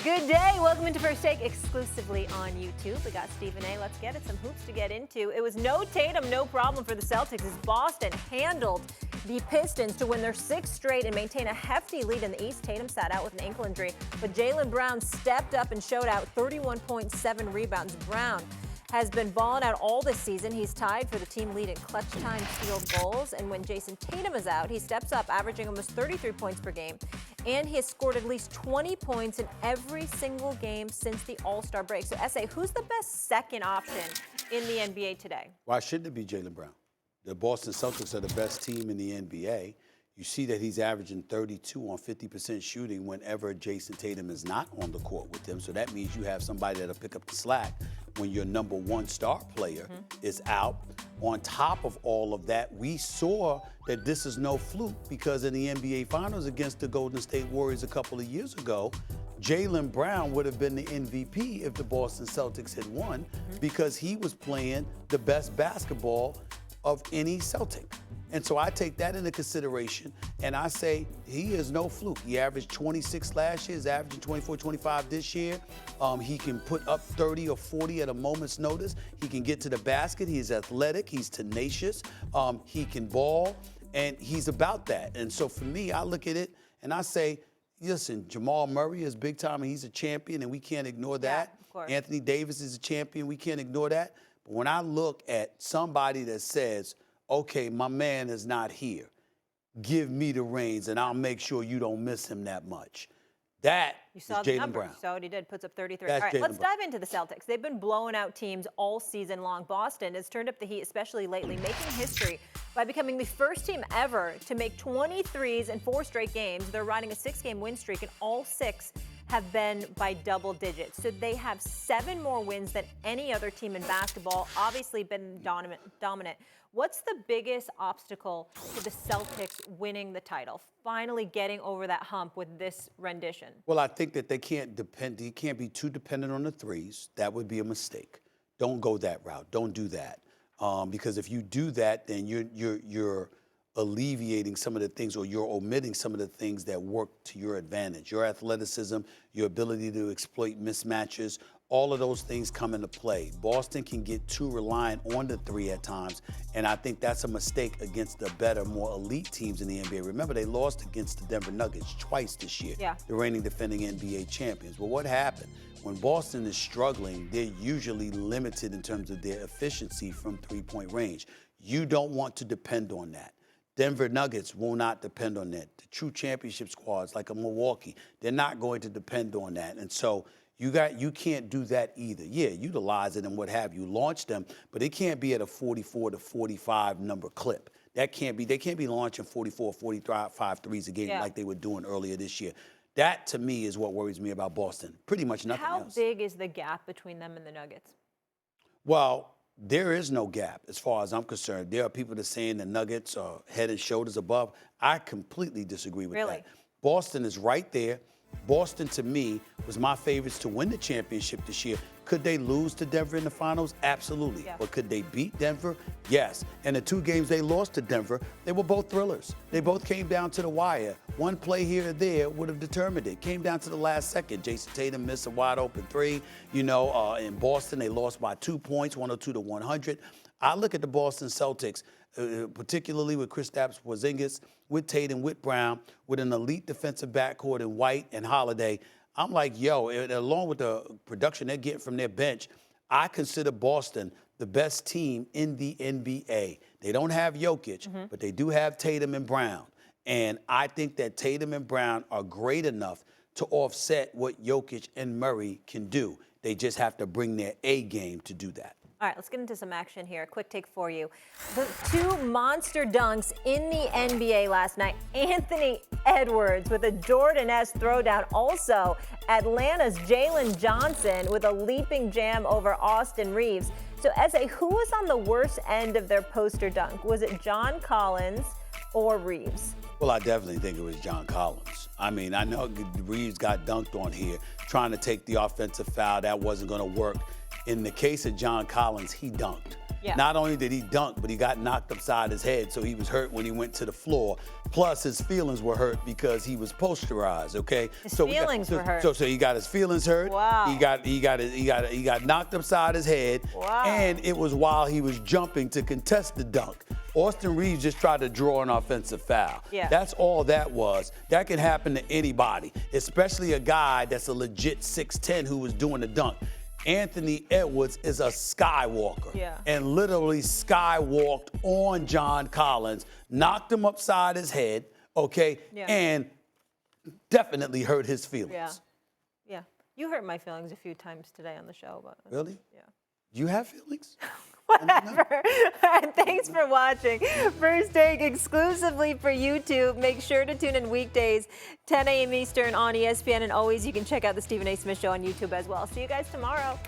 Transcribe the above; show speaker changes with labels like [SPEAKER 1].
[SPEAKER 1] Good day. Welcome into First Take exclusively on YouTube. We got Stephen A. Let's get it. Some hoops to get into. It was no Tatum, no problem for the Celtics as Boston handled the Pistons to win their sixth straight and maintain a hefty lead in the East. Tatum sat out with an ankle injury, but Jaylen Brown stepped up and showed out 31.7 rebounds. Brown has been balling out all this season. He's tied for the team lead in clutch time field goals. And when Jason Tatum is out, he steps up, averaging almost 33 points per game. And he has scored at least 20 points in every single game since the All-Star break. So, S.A., who's the best second option in the NBA today?
[SPEAKER 2] Why shouldn't it be Jaylen Brown? The Boston Celtics are the best team in the NBA. You see that he's averaging 32 on 50% shooting whenever Jason Tatum is not on the court with him. So that means you have somebody that'll pick up the slack when your number one star player is out. On top of all of that, we saw that this is no fluke because in the NBA Finals against the Golden State Warriors a couple of years ago, Jaylen Brown would have been the MVP if the Boston Celtics had won because he was playing the best basketball of any Celtic. And so I take that into consideration, and I say he is no fluke. He averaged 26 last year, he's averaging 24, 25 this year. He can put up 30 or 40 at a moment's notice. He can get to the basket. He's athletic. He's tenacious. He can ball, and he's about that. And so for me, I look at it, and I say, listen, Jamal Murray is big time, and he's a champion, and we can't ignore that.
[SPEAKER 1] Yeah, of course.
[SPEAKER 2] Anthony Davis is a champion. We can't ignore that. But when I look at somebody that says, okay, my man is not here, give me the reins, and I'll make sure you don't miss him that much. That
[SPEAKER 1] You saw
[SPEAKER 2] is
[SPEAKER 1] the
[SPEAKER 2] Jaylen
[SPEAKER 1] numbers.
[SPEAKER 2] Brown.
[SPEAKER 1] So he did, puts up 33.
[SPEAKER 2] That's
[SPEAKER 1] All right,
[SPEAKER 2] Jaylen
[SPEAKER 1] let's
[SPEAKER 2] Brown.
[SPEAKER 1] dive into the Celtics. They've been blowing out teams all season long. Boston has turned up the heat, especially lately, making history by becoming the first team ever to make 23s in 4 straight games. They're riding a 6-game win streak, and all 6 have been by double digits. So they have 7 more wins than any other team in basketball, obviously been dominant. What's the biggest obstacle to the Celtics winning the title, finally getting over that hump with this rendition?
[SPEAKER 2] Well, I think that he can't be too dependent on the threes. That would be a mistake. Don't go that route. Don't do that. Because if you do that, then you're alleviating some of the things, or you're omitting some of the things that work to your advantage. Your athleticism, your ability to exploit mismatches, all of those things come into play. Boston can get too reliant on the 3 at times, and I think that's a mistake against the better, more elite teams in the NBA. Remember, they lost against the Denver Nuggets twice this year, the reigning defending NBA champions. But what happened? When Boston is struggling, they're usually limited in terms of their efficiency from 3-point range. You don't want to depend on that. Denver Nuggets will not depend on that. The true championship squads like a Milwaukee, they're not going to depend on that. And so you can't do that either. Yeah, utilize it and what have you, launch them, but it can't be at a 44 to 45 number clip. That can't be. They can't be launching 44, 45 threes a game like they were doing earlier this year. That, to me, is what worries me about Boston. Pretty much nothing else.
[SPEAKER 1] How big is the gap between them and the Nuggets?
[SPEAKER 2] Well, there is no gap as far as I'm concerned. There are people that are saying the Nuggets are head and shoulders above. I completely disagree with that. Boston is right there. Boston, to me, was my favorites to win the championship this year. Could they lose to Denver in the finals? Absolutely. Yeah. But could they beat Denver? Yes. And the 2 games they lost to Denver, they were both thrillers. They both came down to the wire. One play here or there would have determined it. Came down to the last second. Jason Tatum missed a wide open 3. In Boston, they lost by 2 points, 102 to 100. I look at the Boston Celtics, particularly with Kristaps Porzingis, with Tatum, with Brown, with an elite defensive backcourt in White and Holiday. I'm like, along with the production they're getting from their bench, I consider Boston the best team in the NBA. They don't have Jokic, but they do have Tatum and Brown. And I think that Tatum and Brown are great enough to offset what Jokic and Murray can do. They just have to bring their A game to do that.
[SPEAKER 1] All right, let's get into some action here. A quick take for you. The 2 monster dunks in the NBA last night. Anthony Edwards with a Jordan-esque throwdown. Also, Atlanta's Jalen Johnson with a leaping jam over Austin Reeves. So, S.A., who was on the worst end of their poster dunk? Was it John Collins or Reeves?
[SPEAKER 2] Well, I definitely think it was John Collins. I mean, I know Reeves got dunked on here, trying to take the offensive foul. That wasn't going to work. In the case of John Collins, he dunked.
[SPEAKER 1] Yeah.
[SPEAKER 2] Not only did he dunk, but he got knocked upside his head, so he was hurt when he went to the floor. Plus, his feelings were hurt because he was posterized. Okay,
[SPEAKER 1] His feelings were hurt.
[SPEAKER 2] So he got his feelings hurt.
[SPEAKER 1] Wow.
[SPEAKER 2] He got knocked upside his head.
[SPEAKER 1] Wow.
[SPEAKER 2] And it was while he was jumping to contest the dunk. Austin Reeves just tried to draw an offensive foul.
[SPEAKER 1] Yeah.
[SPEAKER 2] That's all that was. That can happen to anybody, especially a guy that's a legit 6'10" who was doing the dunk. Anthony Edwards is a skywalker.
[SPEAKER 1] Yeah.
[SPEAKER 2] And literally skywalked on John Collins, knocked him upside his head, okay,
[SPEAKER 1] Yeah.
[SPEAKER 2] and definitely hurt his feelings.
[SPEAKER 1] Yeah. Yeah. You hurt my feelings a few times today on the show, but
[SPEAKER 2] Really?
[SPEAKER 1] yeah.
[SPEAKER 2] You have feelings?
[SPEAKER 1] Whatever. And thanks for watching First Take exclusively for YouTube. Make sure to tune in weekdays, 10 a.m. Eastern on ESPN. And always, you can check out the Stephen A. Smith Show on YouTube as well. See you guys tomorrow.